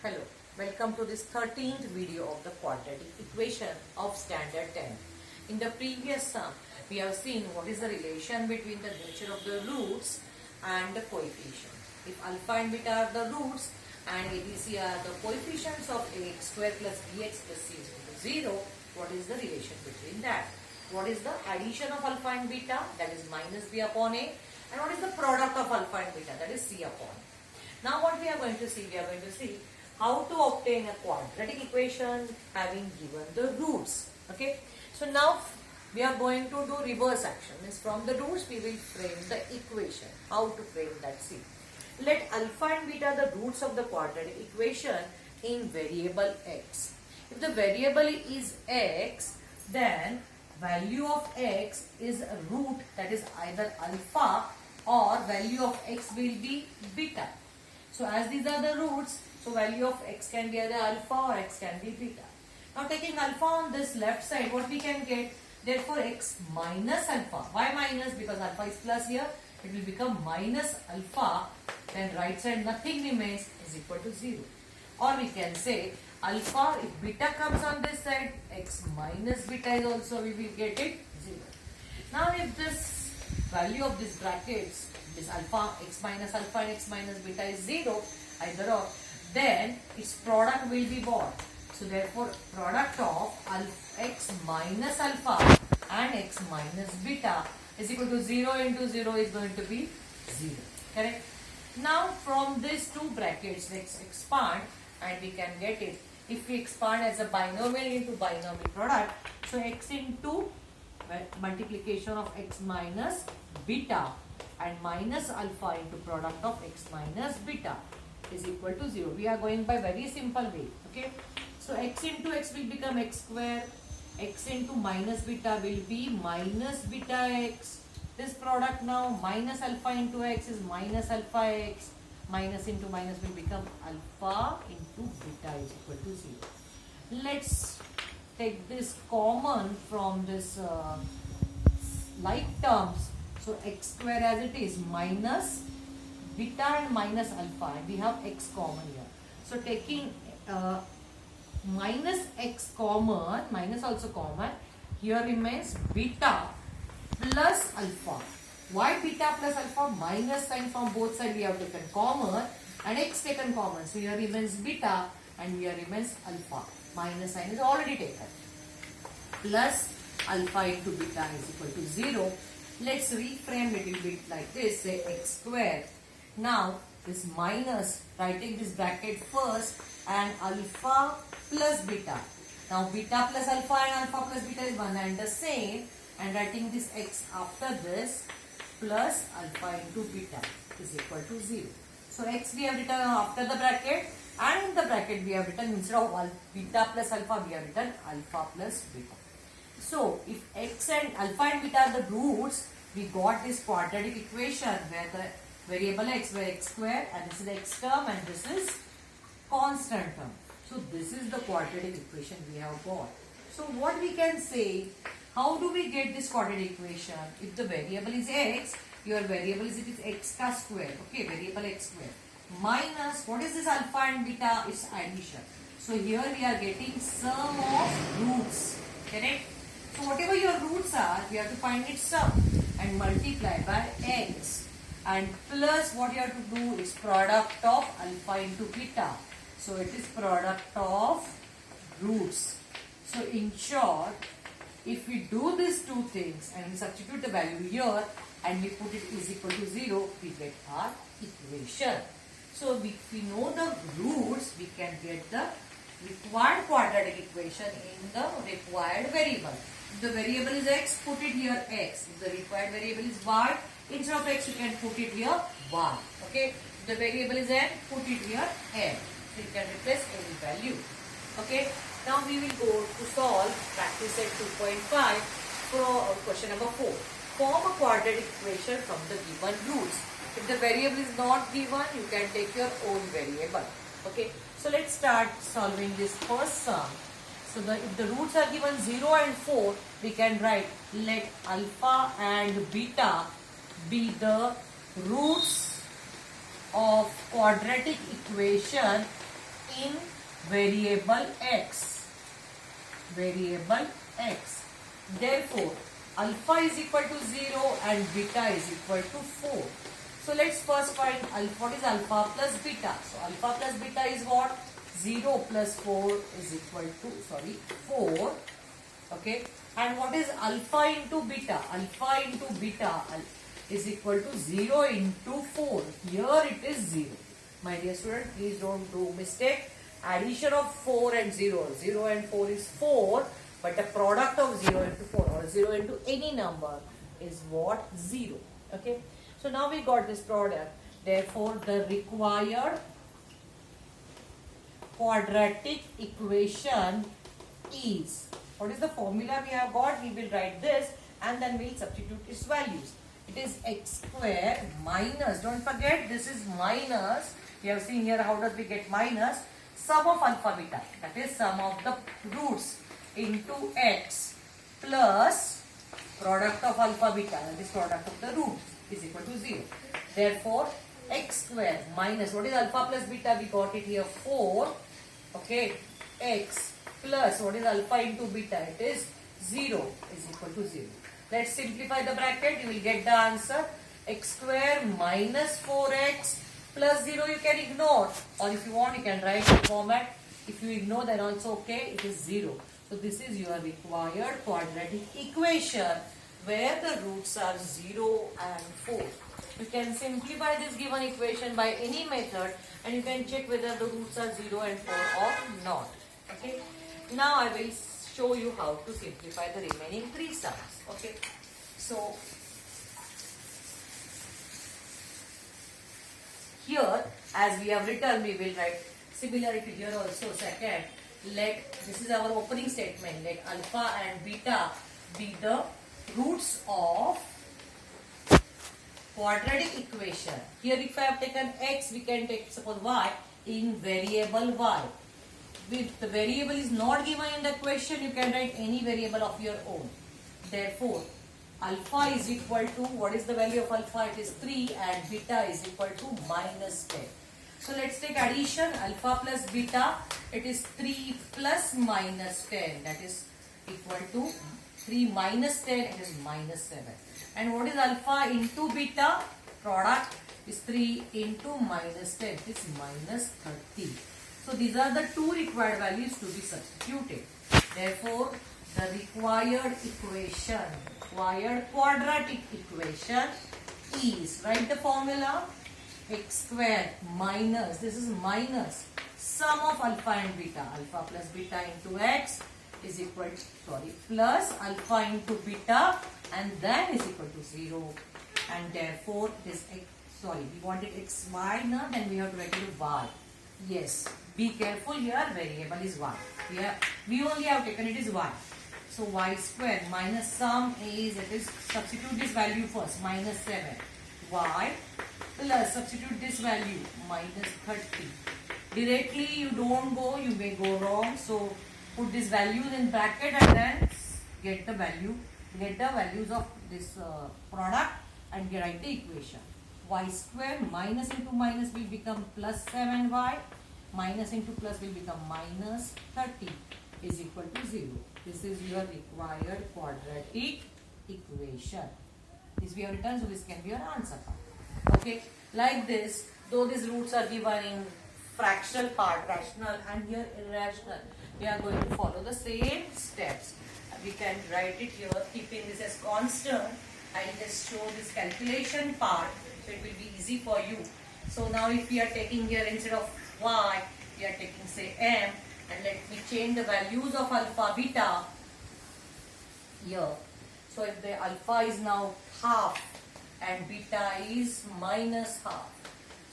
Hello, welcome to this 13th video of the quadratic equation of standard 10. In the previous sum, we have seen what is the relation between the nature of the roots and the coefficients. If alpha and beta are the roots and ABC are the coefficients of ax square plus bx plus c is equal to 0, what is the relation between that? What is the addition of alpha and beta, that is minus b upon a, and what is the product of alpha and beta, that is c upon a. Now what we are going to see, how to obtain a quadratic equation having given the roots. Okay, so now we are going to do reverse action. Means from the roots we will frame the equation. How to frame that? See, let alpha and beta the roots of the quadratic equation in variable x. If the variable is x, then value of x is a root, that is either alpha, or value of x will be beta. So as these are the roots, so value of x can be either alpha or x can be beta. Now taking alpha on this left side, what we can get? Therefore x minus alpha. Why minus? Because alpha is plus here. It will become minus alpha. Then right side nothing remains, is equal to 0. Or we can say alpha, if beta comes on this side, x minus beta is also, we will get it 0. Now if this value of this brackets, this alpha, x minus alpha and x minus beta is 0, either or, then its product will be what? So therefore product of x minus alpha and x minus beta is equal to 0 into 0 is going to be 0. Correct? Now from these two brackets, let's expand and we can get it. If we expand as a binomial into binomial product, so x into multiplication of x minus beta and minus alpha into product of x minus beta is equal to 0. We are going by very simple way. Okay. So x into x will become x square. X into minus beta will be minus beta x. This product now minus alpha into x is minus alpha x. Minus into minus will become alpha into beta is equal to 0. Let's take this common from this like terms. So x square as it is minus beta and minus alpha, and we have x common here. So taking minus x common, minus also common, here remains beta plus alpha. Why beta plus alpha? Minus sign from both sides we have taken common and x taken common. So here remains beta and here remains alpha. Minus sign is already taken. Plus alpha into beta is equal to 0. Let's reframe it a little bit like this, say x square. Now this minus, writing this bracket first, and alpha plus beta. Now beta plus alpha and alpha plus beta is one and the same, and writing this x after this plus alpha into beta is equal to 0. So x we have written after the bracket, and in the bracket we have written, instead of beta plus alpha we have written alpha plus beta. So if x and alpha and beta are the roots, we got this quadratic equation where the variable x were x square, and this is the x term and this is constant term. So this is the quadratic equation we have got. So what we can say, how do we get this quadratic equation? If the variable is x, your variable is, it is x square. Okay, variable x square. Minus, what is this alpha and beta? It's addition. So here we are getting sum of roots. Correct? So whatever your roots are, we have to find its sum and multiply by x. And plus what you have to do is product of alpha into beta. So it is product of roots. So in short, if we do these two things and we substitute the value here and we put it is equal to 0, we get our equation. So if we know the roots, we can get the required quadratic equation in the required variable. If the variable is x, put it here x. If the required variable is y, instead of x you can put it here y. Okay. If the variable is n, put it here n. So you can replace any value. Okay. Now we will go to solve practice set 2.5 for question number 4. Form a quadratic equation from the given roots. If the variable is not given, you can take your own variable. Okay. So let's start solving this first sum. So if the roots are given 0 and 4, we can write let alpha and beta be the roots of quadratic equation in variable x. Variable x. Therefore, alpha is equal to 0 and beta is equal to 4. So let's first find alpha. What is alpha plus beta? So alpha plus beta is what? 0 plus 4 is equal to, 4. Okay. And what is alpha into beta? Alpha into beta is equal to 0 into 4. Here it is 0. My dear student, please don't do mistake. Addition of 4 and 0. 0 and 4 is 4. But the product of 0 into 4 or 0 into any number is what? 0. Okay. So now we got this product. Therefore, the required quadratic equation is, what is the formula we have got? We will write this and then we will substitute its values. It is x square minus, don't forget this is minus. We have seen here how does we get minus? Sum of alpha beta, that is sum of the roots into x plus product of alpha beta, that is product of the roots, is equal to 0. Therefore, x square minus, what is alpha plus beta? We got it here 4. Okay, x plus, what is alpha into beta? It is 0 is equal to 0. Let's simplify the bracket. You will get the answer. X square minus 4x plus 0 you can ignore. Or if you want, you can write the format. If you ignore, then also okay. It is 0. So this is your required quadratic equation where the roots are 0 and 4. You can simplify this given equation by any method and you can check whether the roots are 0 and 4 or not. Okay. Now I will show you how to simplify the remaining 3 sums. Okay. So here as we have written, we will write similarity here also. Second, this is our opening statement. Let alpha and beta be the roots of quadratic equation. Here if I have taken x, we can take suppose y in variable y. If the variable is not given in the question, you can write any variable of your own. Therefore, alpha is equal to, what is the value of alpha? It is 3 and beta is equal to minus 10. So let's take addition. Alpha plus beta, it is 3 plus minus 10. That is equal to 3 minus 10, it is minus 7. And what is alpha into beta? Product is 3 into minus 10, it is minus 30. So these are the 2 required values to be substituted. Therefore, the required quadratic equation is, write the formula, x square minus, this is minus, sum of alpha and beta, alpha plus beta into x is equal to, plus alpha into beta and then is equal to 0. And therefore, this x, we wanted x y now, then we have to write it y. Yes, be careful here, variable is y. Here, we only have taken it is y. So y square minus sum is, it is, substitute this value first, minus 7. Y plus, substitute this value, minus 30. Directly you don't go, you may go wrong. So put these values in bracket and then get the values of this product and write the equation. Y square minus into minus will become plus 7y. Minus into plus will become minus 30 is equal to 0. This is your required quadratic equation. This we have written, so this can be your answer. Okay, like this, though these roots are given in fractional part, rational and here irrational, we are going to follow the same steps. We can write it here, keeping this as constant. I will just show this calculation part, so it will be easy for you. So now if we are taking here instead of y, we are taking say m, and let me change the values of alpha beta here. So if the alpha is now half and beta is minus half.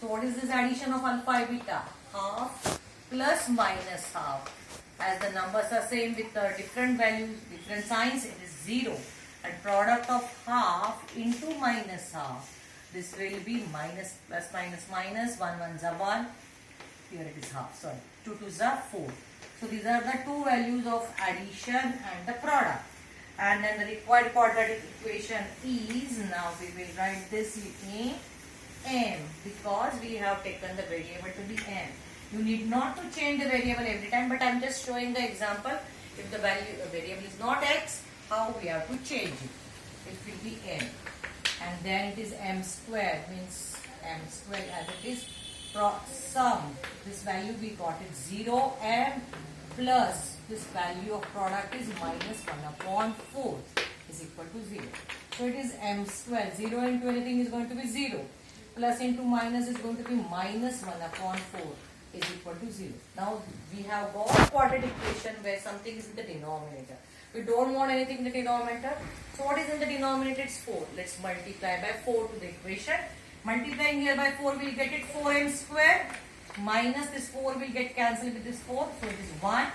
So what is this addition of alpha and beta? Half plus minus half. As the numbers are same with different values, different signs, it is 0. And product of half into minus half. This will be minus, plus minus minus, 1 1 is 1. Here it is half, 2 2 are 4. So these are the 2 values of addition and the product. And then the required quadratic equation is, now we will write this in m because we have taken the variable to be m. You need not to change the variable every time, but I'm just showing the example. If the variable is not x, how we have to change it. It will be m. And then it is m square, means m square as it is sum. This value we got is 0 m plus this value of product is minus 1 upon 4 is equal to 0. So it is m square. 0 into anything is going to be 0. Plus into minus is going to be minus 1 upon 4 is equal to 0. Now we have got quadratic equation where something is in the denominator. We don't want anything in the denominator. So what is in the denominator? It's 4. Let's multiply by 4 to the equation. Multiplying here by 4 we'll get it 4m square minus this 4 will get cancelled with this 4. So it is 1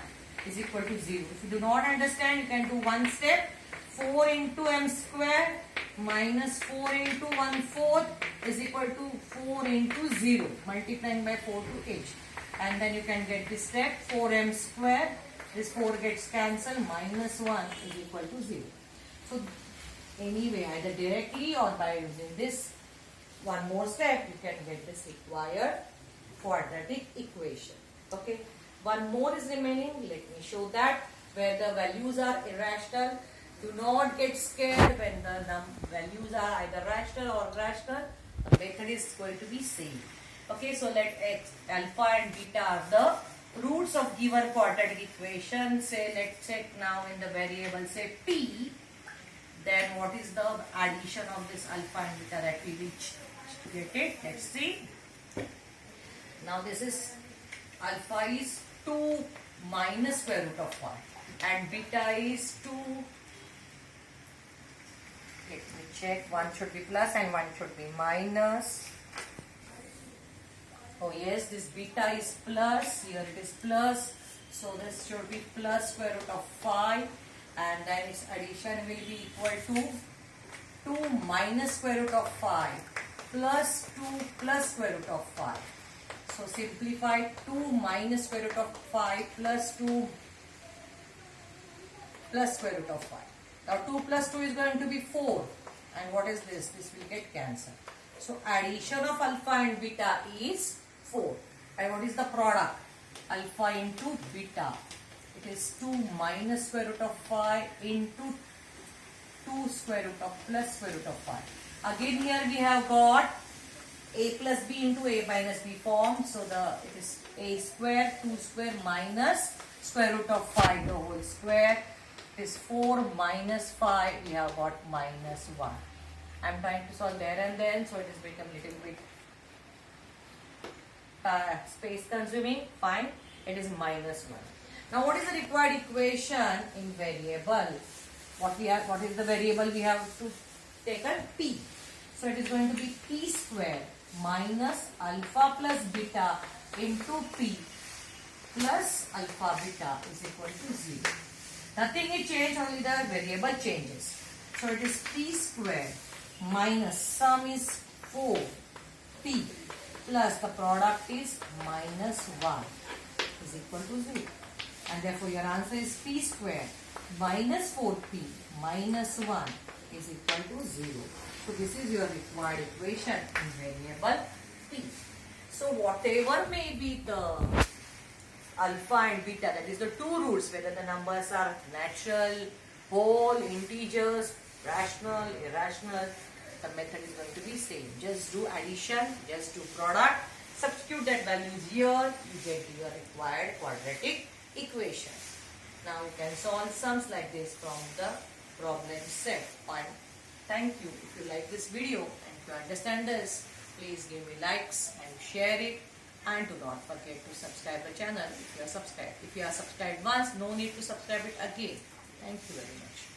is equal to 0. If you do not understand, you can do one step. 4 into m square minus 4 into 1/4 is equal to 4 into 0. Multiplying by 4 to h. And then you can get this step 4m square. This 4 gets cancelled, minus 1 is equal to 0. So anyway, either directly or by using this one more step, you can get this required quadratic equation. Okay. One more is remaining. Let me show that. Where the values are irrational, do not get scared when the values are either rational or irrational. The method is going to be same. Okay, so let x, alpha and beta are the roots of given quadratic equation. Say, let's check now in the variable, say p. Then what is the addition of this alpha and beta that we will get it? Let's see. Now this is alpha is 2 minus square root of 1 and beta is 2. Let me check. One should be plus and one should be minus. Oh yes, this beta is plus. Here it is plus. So this should be plus square root of 5. And then its addition will be equal to 2 minus square root of 5 plus 2 plus square root of 5. So simplify 2 minus square root of 5 plus 2 plus square root of 5. Now 2 plus 2 is going to be 4. And what is this? This will get cancelled. So addition of alpha and beta is 4. And what is the product? Alpha into beta. It is 2 minus square root of 5 into 2 square root of plus square root of 5. Again here we have got a plus b into a minus b form. So it is a square, 2 square minus square root of 5 the whole square. It is 4 minus 5. We have got minus 1. I am trying to solve there and then, so it has become a little bit space consuming. Fine. It is minus 1. Now what is the required equation in variable? What is the variable we have to take? P. So it is going to be p square minus alpha plus beta into p plus alpha beta is equal to 0. Nothing is changed, only the variable changes. So it is p square minus sum is 4p plus the product is minus 1 is equal to 0. And therefore your answer is p square minus 4p minus 1 is equal to 0. So this is your required equation in variable p. So whatever may be the alpha and beta, that is the two roots, whether the numbers are natural, whole, integers, rational, irrational, the method is going to be same. Just do addition, just do product, substitute that values here, you get your required quadratic equation. Now you can solve sums like this from the problem set. Fine. Thank you. If you like this video and if you understand this, please give me likes and share it. And do not forget to subscribe the channel if you are subscribed. If you are subscribed once, no need to subscribe it again. Thank you very much.